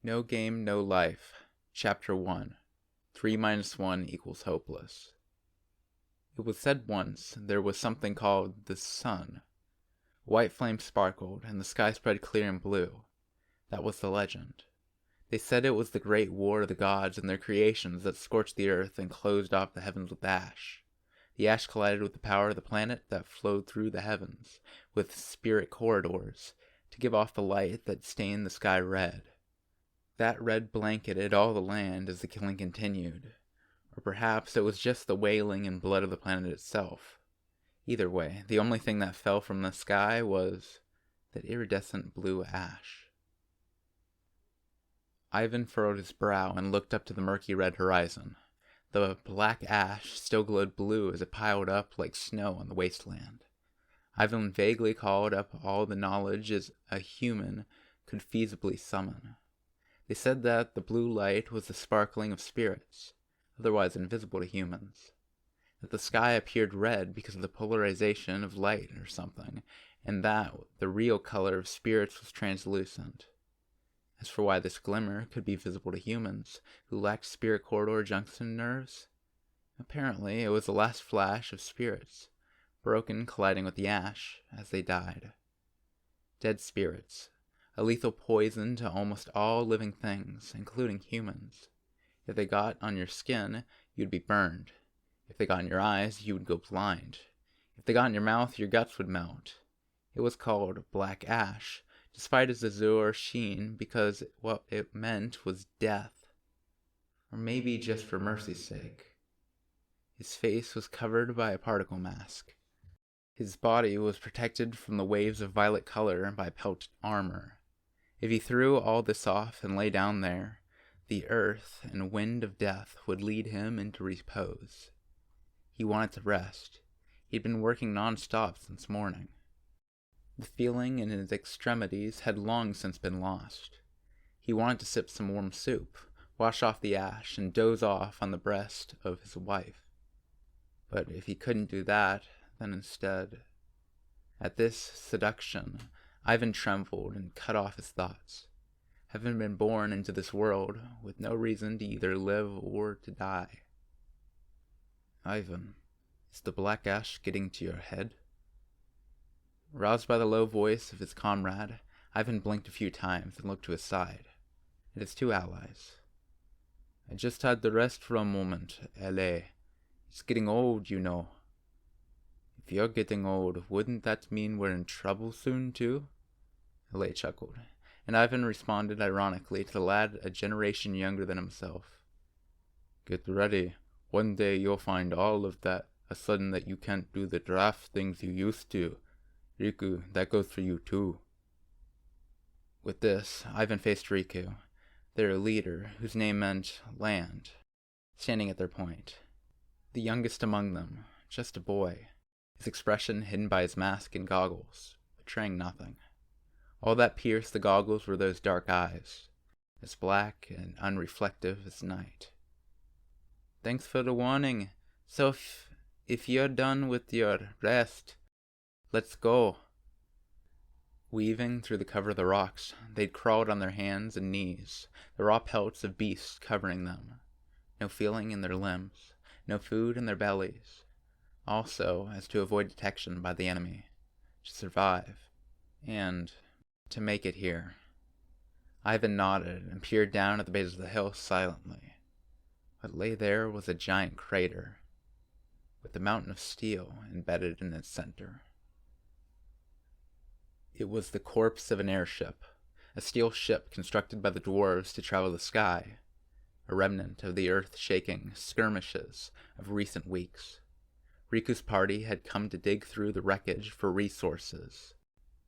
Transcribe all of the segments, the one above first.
No Game, No Life, Chapter 1 3 minus 1 equals hopeless. It was said once there was something called the sun. White flames sparkled, and the sky spread clear and blue. That was the legend. They said it was the great war of the gods and their creations that scorched the earth and closed off the heavens with ash. The ash collided with the power of the planet that flowed through the heavens, with spirit corridors, to give off the light that stained the sky red. That red blanketed all the land as the killing continued. Or perhaps it was just the wailing and blood of the planet itself. Either way, the only thing that fell from the sky was that iridescent blue ash. Ivan furrowed his brow and looked up to the murky red horizon. The black ash still glowed blue as it piled up like snow on the wasteland. Ivan vaguely called up all the knowledge a human could feasibly summon. They said that the blue light was the sparkling of spirits, otherwise invisible to humans. That the sky appeared red because of the polarization of light or something, and that the real color of spirits was translucent. As for why this glimmer could be visible to humans who lacked spirit corridor junction nerves, apparently it was the last flash of spirits, broken colliding with the ash as they died. Dead spirits, a lethal poison to almost all living things, including humans. If they got on your skin, you'd be burned. If they got in your eyes, you would go blind. If they got in your mouth, your guts would melt. It was called black ash, despite its azure sheen, because what it meant was death. Or maybe just for mercy's sake. His face was covered by a particle mask. His body was protected from the waves of violet color by pelt armor. If he threw all this off and lay down there, the earth and wind of death would lead him into repose. He wanted to rest. He'd been working non-stop since morning. The feeling in his extremities had long since been lost. He wanted to sip some warm soup, wash off the ash, and doze off on the breast of his wife. But if he couldn't do that, then instead... At this seduction, Ivan trembled and cut off his thoughts. Having been born into this world with no reason to either live or to die. Ivan, is the black ash getting to your head? Roused by the low voice of his comrade, Ivan blinked a few times and looked to his side, at his two allies. I just had to rest for a moment, L.A. It's getting old, you know. If you're getting old, wouldn't that mean we're in trouble soon, too? L.A. chuckled, and Ivan responded ironically to the lad a generation younger than himself. Get ready. One day you'll find all of that a sudden that you can't do the draft things you used to. Riku, that goes for you too. With this, Ivan faced Riku, their leader, whose name meant land, standing at their point. The youngest among them, just a boy, his expression hidden by his mask and goggles, betraying nothing. All that pierced the goggles were those dark eyes, as black and unreflective as night. Thanks for the warning. So if you're done with your rest, let's go. Weaving through the cover of the rocks, they'd crawled on their hands and knees, the raw pelts of beasts covering them. No feeling in their limbs, no food in their bellies. Also, as to avoid detection by the enemy, to survive, and to make it here. Ivan nodded and peered down at the base of the hill silently. What lay there was a giant crater, with a mountain of steel embedded in its center. It was the corpse of an airship, a steel ship constructed by the dwarves to travel the sky, a remnant of the earth-shaking skirmishes of recent weeks. Riku's party had come to dig through the wreckage for resources.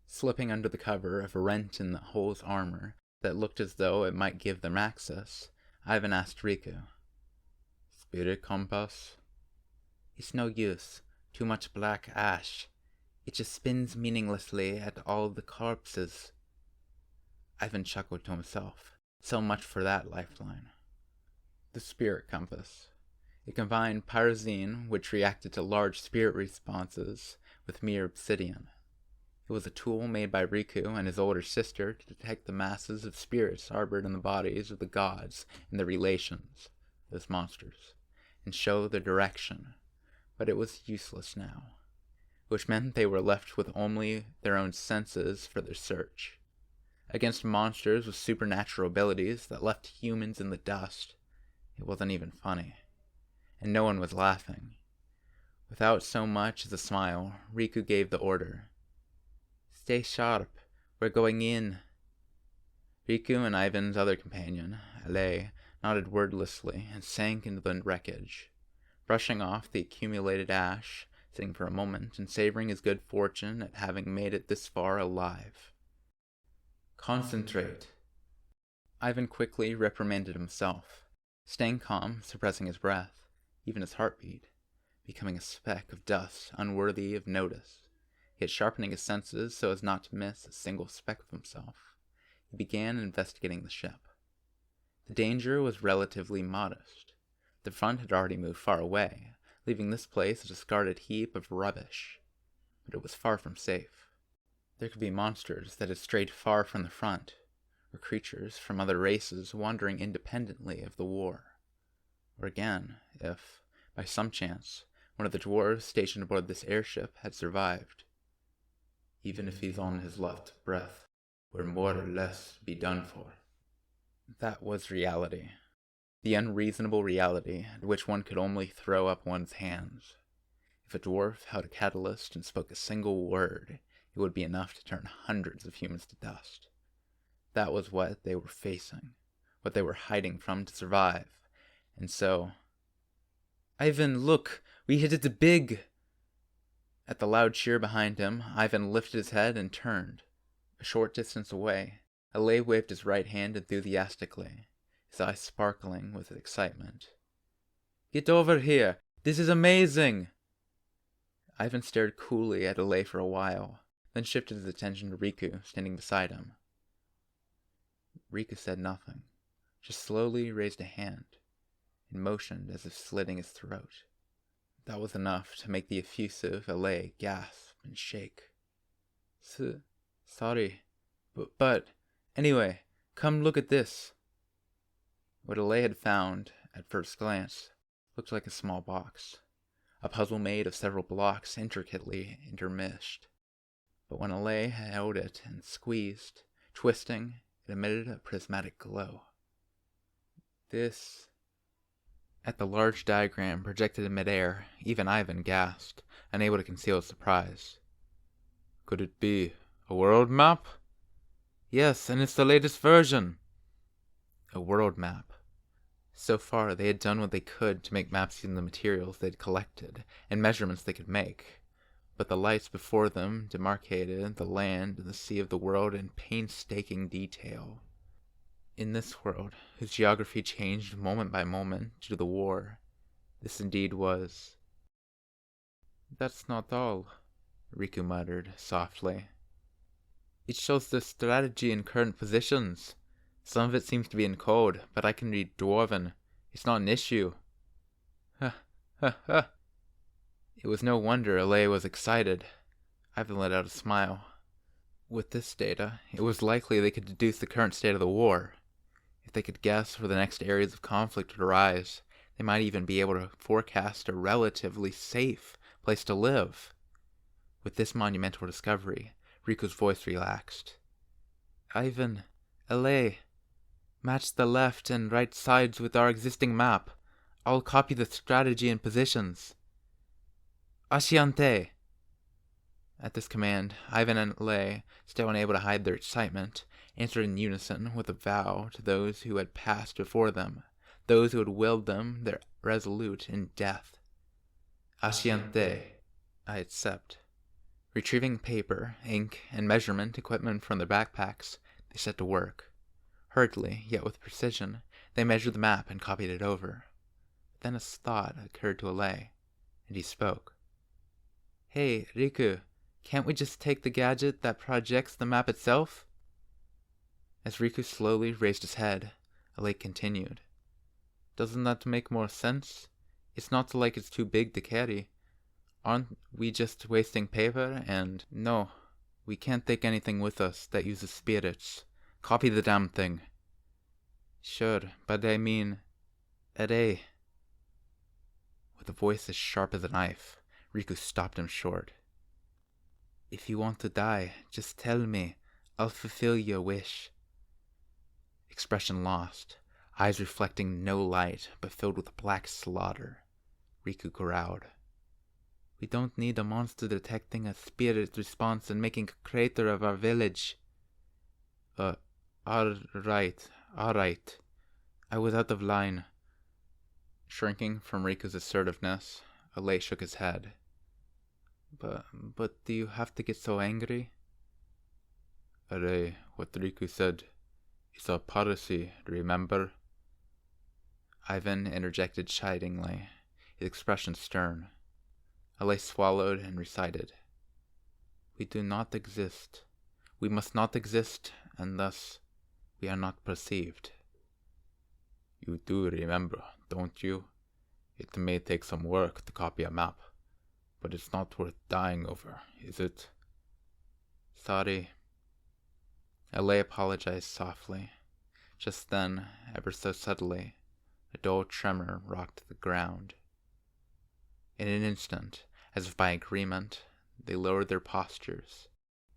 Slipping under the cover of a rent in the hull's armor that looked as though it might give them access, Ivan asked Riku, Spirit compass? It's no use. Too much black ash. It just spins meaninglessly at all the corpses. Ivan chuckled to himself. So much for that lifeline. The spirit compass. It combined pyrazine, which reacted to large spirit responses, with mere obsidian. It was a tool made by Riku and his older sister to detect the masses of spirits harbored in the bodies of the gods and their relations, those monsters, and show their direction, but it was useless now, which meant they were left with only their own senses for their search. Against monsters with supernatural abilities that left humans in the dust, it wasn't even funny, and no one was laughing. Without so much as a smile, Riku gave the order. "Stay sharp, we're going in." Riku and Ivan's other companion, Ale, nodded wordlessly and sank into the wreckage, brushing off the accumulated ash, sitting for a moment and savoring his good fortune at having made it this far alive. "Concentrate." Ivan quickly reprimanded himself, staying calm, suppressing his breath, even his heartbeat, becoming a speck of dust unworthy of notice, yet sharpening his senses so as not to miss a single speck of himself. He began investigating the ship. The danger was relatively modest. The front had already moved far away, leaving this place a discarded heap of rubbish, but it was far from safe. There could be monsters that had strayed far from the front, or creatures from other races wandering independently of the war. Or again, if, by some chance, one of the dwarves stationed aboard this airship had survived. Even if he's on his last breath, we're more or less be done for. That was reality. The unreasonable reality at which one could only throw up one's hands. If a dwarf held a catalyst and spoke a single word, it would be enough to turn hundreds of humans to dust. That was what they were facing, what they were hiding from to survive. And so, "Ivan, look! We hit it big!" At the loud cheer behind him, Ivan lifted his head and turned. A short distance away, Ale waved his right hand enthusiastically, his eyes sparkling with excitement. "Get over here! This is amazing!" Ivan stared coolly at Ale for a while, then shifted his attention to Riku, standing beside him. Riku said nothing, just slowly raised a hand, and motioned as if slitting his throat. That was enough to make the effusive Ale gasp and shake. Sorry, but anyway, come look at this." What Ale had found, at first glance, looked like a small box, a puzzle made of several blocks intricately intermeshed. But when Ale held it and squeezed, twisting, it emitted a prismatic glow. This... At the large diagram projected in midair, even Ivan gasped, unable to conceal his surprise. "Could it be a world map?" "Yes, and it's the latest version." A world map. So far, they had done what they could to make maps using the materials they'd collected and measurements they could make, but the lights before them demarcated the land and the sea of the world in painstaking detail. In this world, whose geography changed moment by moment due to the war, this indeed was... "That's not all," Riku muttered softly. "It shows the strategy in current positions. Some of it seems to be in code, but I can read Dwarven. It's not an issue." Ha ha ha. It was no wonder Ale was excited. Ivan let out a smile. With this data, it was likely they could deduce the current state of the war. If they could guess where the next areas of conflict would arise, they might even be able to forecast a relatively safe place to live. With this monumental discovery, Riku's voice relaxed. "Ivan, Ale, match the left and right sides with our existing map. I'll copy the strategy and positions. Asciante!" At this command, Ivan and Ale, still unable to hide their excitement, answered in unison with a vow to those who had passed before them, those who had willed them their resolute in death. "Asciante." I accept. Retrieving paper, ink, and measurement equipment from their backpacks, they set to work. Hurriedly, yet with precision, they measured the map and copied it over. But then a thought occurred to Ale, and he spoke. "Hey, Riku, can't we just take the gadget that projects the map itself?" As Riku slowly raised his head, Ale continued. "Doesn't that make more sense? It's not like it's too big to carry. Aren't we just wasting paper and... No, We can't take anything with us that uses spirits. Copy the damn thing. Sure, but I mean... Array. With a voice as sharp as a knife, Riku stopped him short. If you want to die, just tell me. I'll fulfill your wish. Expression lost, eyes reflecting no light but filled with black slaughter, Riku growled. We don't need a monster detecting a spirit response and making a crater of our village. Alright. I was out of line. Shrinking from Riku's assertiveness, Alay shook his head. But do you have to get so angry? Alay, what Riku said is a piracy, remember? Ivan interjected chidingly, his expression stern. Alay swallowed and recited. We do not exist. We must not exist, and thus we are not perceived. You do remember, don't you? It may take some work to copy a map, but it's not worth dying over, is it? Sorry. Alay apologized softly. Just then, ever so subtly, a dull tremor rocked the ground. In an instant, as if by agreement, they lowered their postures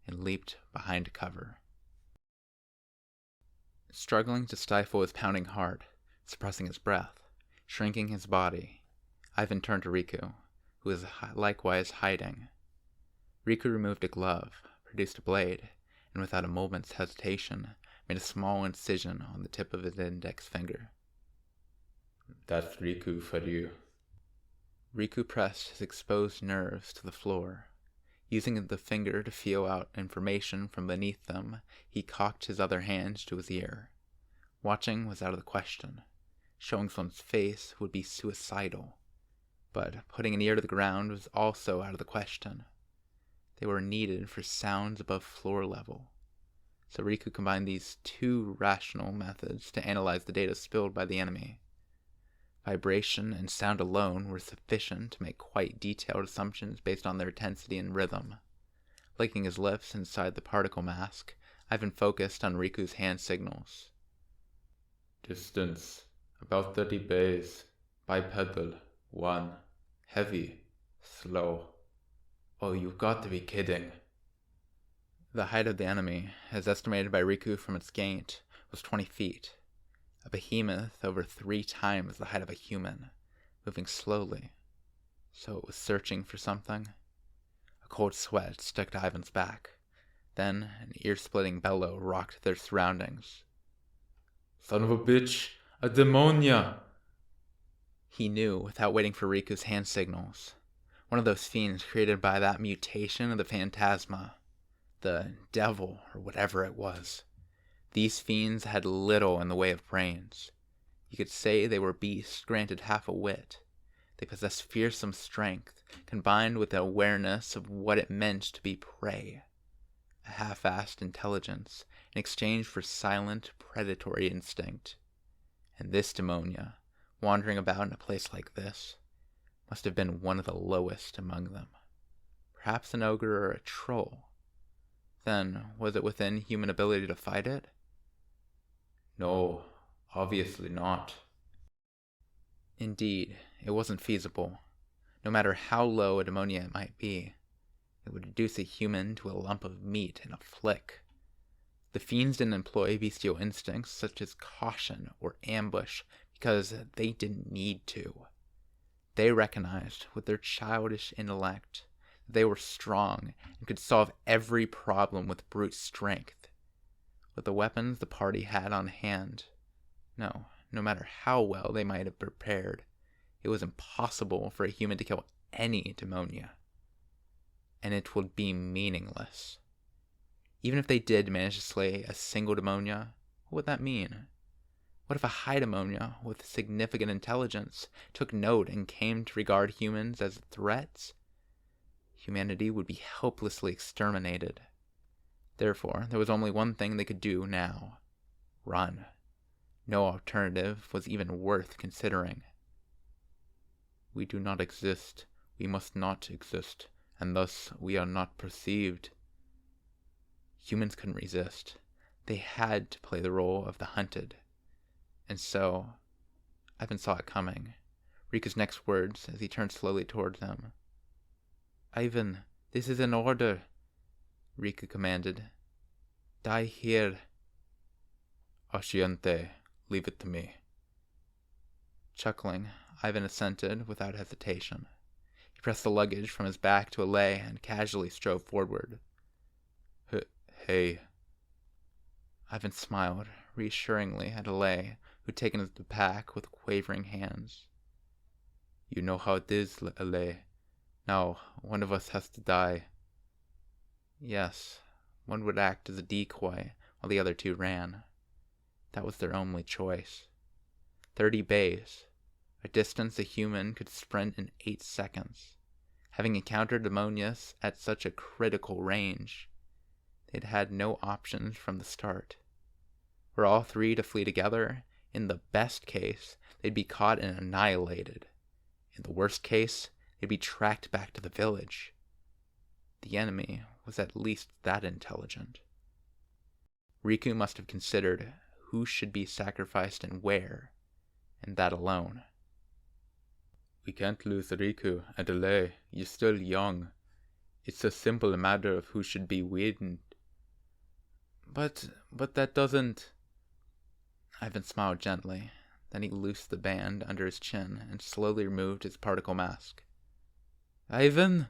and leaped behind cover. Struggling to stifle his pounding heart, suppressing his breath, shrinking his body, Ivan turned to Riku, who was likewise hiding. Riku removed a glove, produced a blade, and without a moment's hesitation, made a small incision on the tip of his index finger. That's Riku for you. Riku pressed his exposed nerves to the floor. Using the finger to feel out information from beneath them, he cocked his other hand to his ear. Watching was out of the question. Showing someone's face would be suicidal. But putting an ear to the ground was also out of the question. They were needed for sounds above floor level. So Riku combined these two rational methods to analyze the data spilled by the enemy. Vibration and sound alone were sufficient to make quite detailed assumptions based on their intensity and rhythm. Licking his lips inside the particle mask, Ivan focused on Riku's hand signals. Distance, about 30 bays, bipedal, 1, heavy, slow. Oh, you've got to be kidding. The height of the enemy, as estimated by Riku from its gait, was 20 feet. A behemoth over 3 times the height of a human, moving slowly. So it was searching for something. A cold sweat stuck to Ivan's back. Then an ear-splitting bellow rocked their surroundings. Son of a bitch! A demonia! He knew without waiting for Riku's hand signals. One of those fiends created by that mutation of the phantasma. The devil, or whatever it was. These fiends had little in the way of brains. You could say they were beasts granted half a wit. They possessed fearsome strength, combined with the awareness of what it meant to be prey. A half-assed intelligence in exchange for silent, predatory instinct. And this demonia, wandering about in a place like this, must have been one of the lowest among them. Perhaps an ogre or a troll. Then, was it within human ability to fight it? No, obviously not. Indeed, it wasn't feasible. No matter how low a demonia it might be, it would reduce a human to a lump of meat in a flick. The fiends didn't employ bestial instincts such as caution or ambush because they didn't need to. They recognized with their childish intellect that they were strong and could solve every problem with brute strength. With the weapons the party had on hand, no matter how well they might have prepared, it was impossible for a human to kill any demonia. And it would be meaningless. Even if they did manage to slay a single demonia, what would that mean? What if a high demonia with significant intelligence took note and came to regard humans as threats? Humanity would be helplessly exterminated. Therefore, there was only one thing they could do now. Run. No alternative was even worth considering. We do not exist. We must not exist, and thus we are not perceived. Humans couldn't resist. They had to play the role of the hunted. And so, Ivan saw it coming. Riku's next words as he turned slowly towards them. Ivan, this is an order, Riku commanded. Die here. Asciente, leave it to me. Chuckling, Ivan assented without hesitation. He pressed the luggage from his back to Alay and casually strode forward. Hey. Ivan smiled reassuringly at Alay, who'd taken the pack with quavering hands. You know how it is, Alay. Now, one of us has to die. Yes, one would act as a decoy while the other two ran. That was their only choice. 30 bays, a distance a human could sprint in 8 seconds. Having encountered Ammonius at such a critical range, they'd had no options from the start. Were all three to flee together, in the best case, they'd be caught and annihilated. In the worst case, they'd be tracked back to the village. The enemy was at least that intelligent. Riku must have considered who should be sacrificed and where, and that alone. We can't lose Riku and Alay. You're still young. It's a simple matter of who should be weaned. But that doesn't... Ivan smiled gently. Then he loosed the band under his chin and slowly removed his particle mask. Ivan!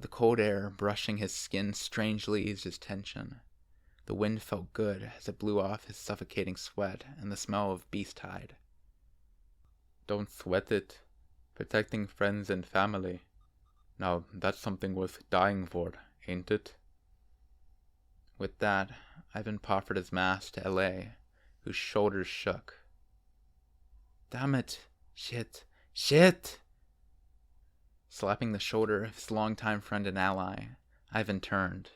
The cold air brushing his skin strangely eased his tension. The wind felt good as it blew off his suffocating sweat and the smell of beast hide. Don't sweat it. Protecting friends and family. Now, that's something worth dying for, ain't it? With that, Ivan proffered his mask to Alay, whose shoulders shook. Damn it! Shit! Slapping the shoulder of his longtime friend and ally, Ivan turned.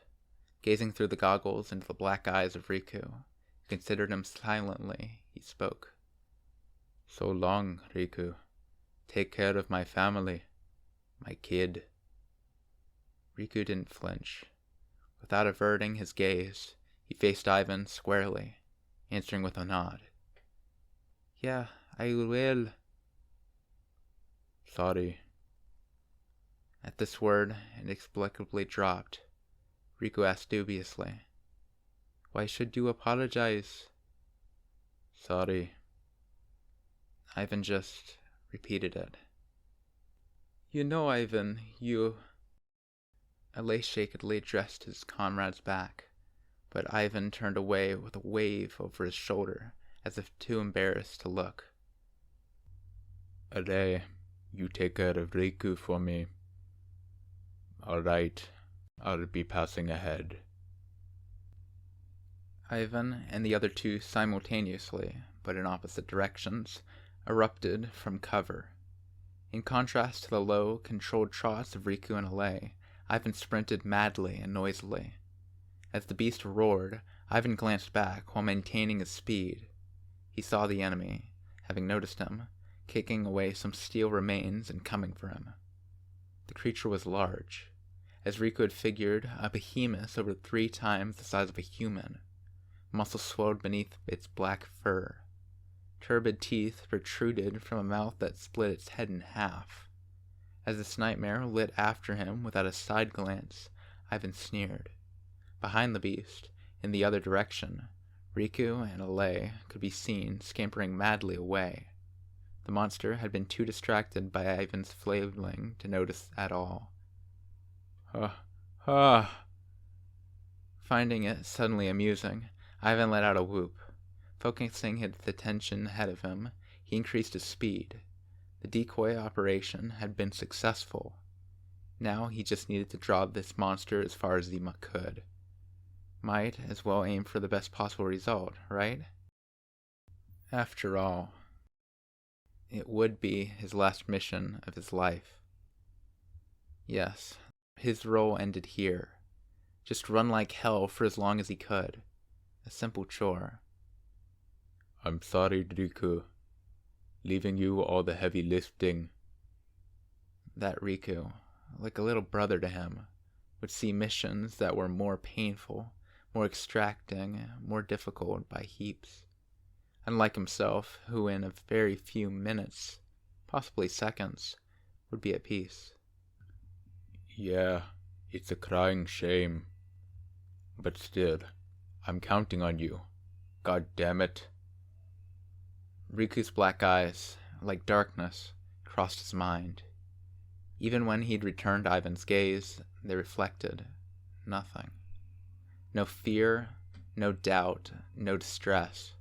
Gazing through the goggles into the black eyes of Riku, who considered him silently, he spoke. So long, Riku. Take care of my family. My kid. Riku didn't flinch. Without averting his gaze, he faced Ivan squarely, answering with a nod. Yeah, I will. Sorry. At this word, inexplicably dropped, Riku asked dubiously, Why should you apologize? Sorry. Ivan just repeated it. You know, Ivan, you... Alay shakily addressed his comrade's back, but Ivan turned away with a wave over his shoulder, as if too embarrassed to look. Alay, you take care of Riku for me. All right, I'll be passing ahead. Ivan and the other two simultaneously, but in opposite directions, erupted from cover. In contrast to the low, controlled trots of Riku and Alay, Ivan sprinted madly and noisily. As the beast roared, Ivan glanced back while maintaining his speed. He saw the enemy, having noticed him, kicking away some steel remains and coming for him. The creature was large. As Riku had figured, a behemoth over 3 times the size of a human. Muscles swelled beneath its black fur. Turbid teeth protruded from a mouth that split its head in half. As this nightmare lit after him without a side glance, Ivan sneered. Behind the beast, in the other direction, Riku and Alay could be seen scampering madly away. The monster had been too distracted by Ivan's flailing to notice at all. Finding it suddenly amusing, Ivan let out a whoop. Focusing his attention ahead of him, he increased his speed. The decoy operation had been successful. Now he just needed to draw this monster as far as he could. Might as well aim for the best possible result, right? After all, it would be his last mission of his life. Yes, his role ended here. Just run like hell for as long as he could. A simple chore. I'm sorry, Riku. Leaving you all the heavy lifting. That Riku, like a little brother to him, would see missions that were more painful, more extracting, more difficult by heaps. Unlike himself, who in a very few minutes, possibly seconds, would be at peace. Yeah, it's a crying shame. But still, I'm counting on you. God damn it. Riku's black eyes, like darkness, crossed his mind. Even when he'd returned Ivan's gaze, they reflected nothing. No fear, no doubt, no distress.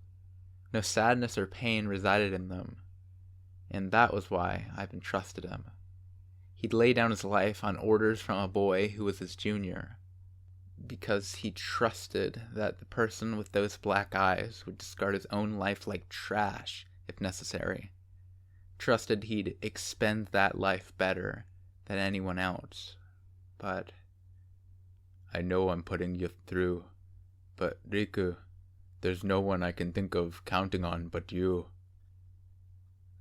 No sadness or pain resided in them, and that was why Ivan trusted him. He'd lay down his life on orders from a boy who was his junior, because he trusted that the person with those black eyes would discard his own life like trash if necessary. Trusted he'd expend that life better than anyone else. But I know I'm putting you through, but Riku, there's no one I can think of counting on but you.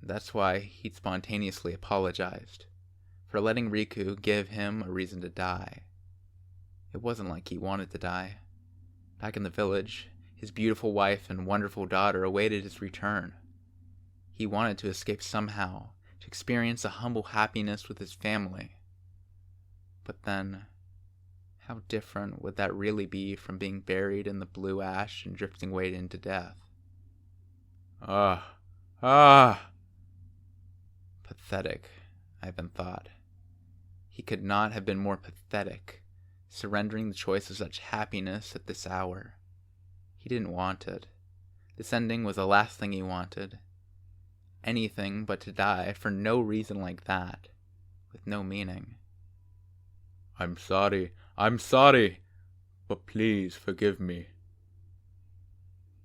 That's why he'd spontaneously apologized for letting Riku give him a reason to die. It wasn't like he wanted to die. Back in the village, his beautiful wife and wonderful daughter awaited his return. He wanted to escape somehow, to experience a humble happiness with his family. But then, how different would that really be from being buried in the blue ash and drifting away into death? Pathetic, Ivan thought. He could not have been more pathetic, surrendering the choice of such happiness at this hour. He didn't want it. This ending was the last thing he wanted. Anything but to die for no reason like that, with no meaning. I'm sorry, but please forgive me.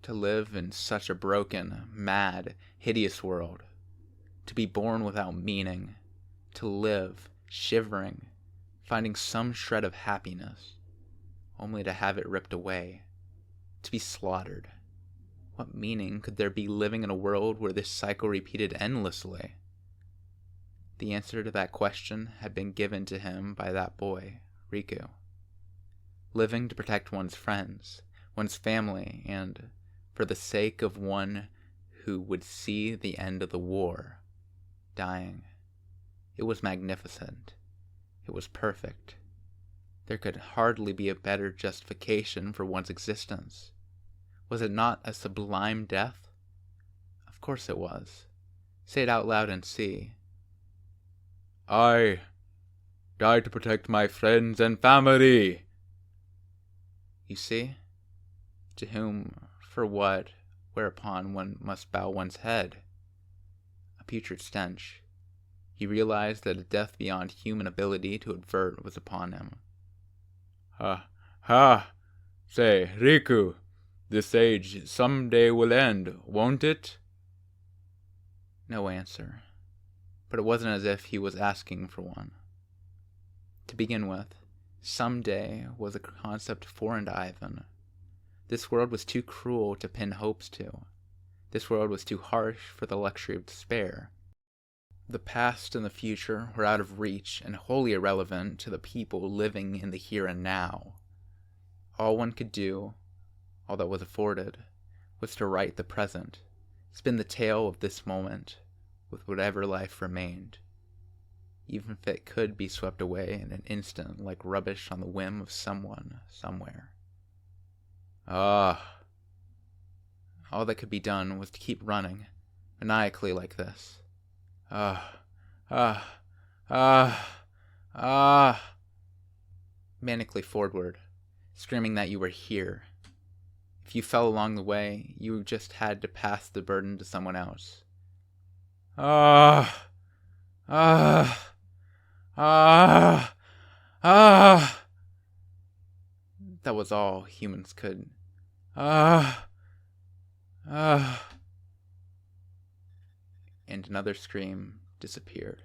To live in such a broken, mad, hideous world. To be born without meaning. To live, shivering, finding some shred of happiness, only to have it ripped away. To be slaughtered. What meaning could there be living in a world where this cycle repeated endlessly? The answer to that question had been given to him by that boy, Riku. Living to protect one's friends, one's family, and for the sake of one who would see the end of the war, dying. It was magnificent. It was perfect. There could hardly be a better justification for one's existence. Was it not a sublime death? Of course it was. Say it out loud and see. I die to protect my friends and family. You see? To whom, for what, whereupon one must bow one's head. A putrid stench. He realized that a death beyond human ability to avert was upon him. Say, Riku, this age someday will end, won't it? No answer. But it wasn't as if he was asking for one. To begin with, someday was a concept foreign to Ivan. This world was too cruel to pin hopes to. This world was too harsh for the luxury of despair. The past and the future were out of reach and wholly irrelevant to the people living in the here and now. All one could do, all that was afforded, was to write the present, spin the tale of this moment with whatever life remained, even if it could be swept away in an instant like rubbish on the whim of someone, somewhere. All that could be done was to keep running, maniacally like this. Manically forward, screaming that you were here. If you fell along the way, you just had to pass the burden to someone else. That was all humans could. And another scream disappeared.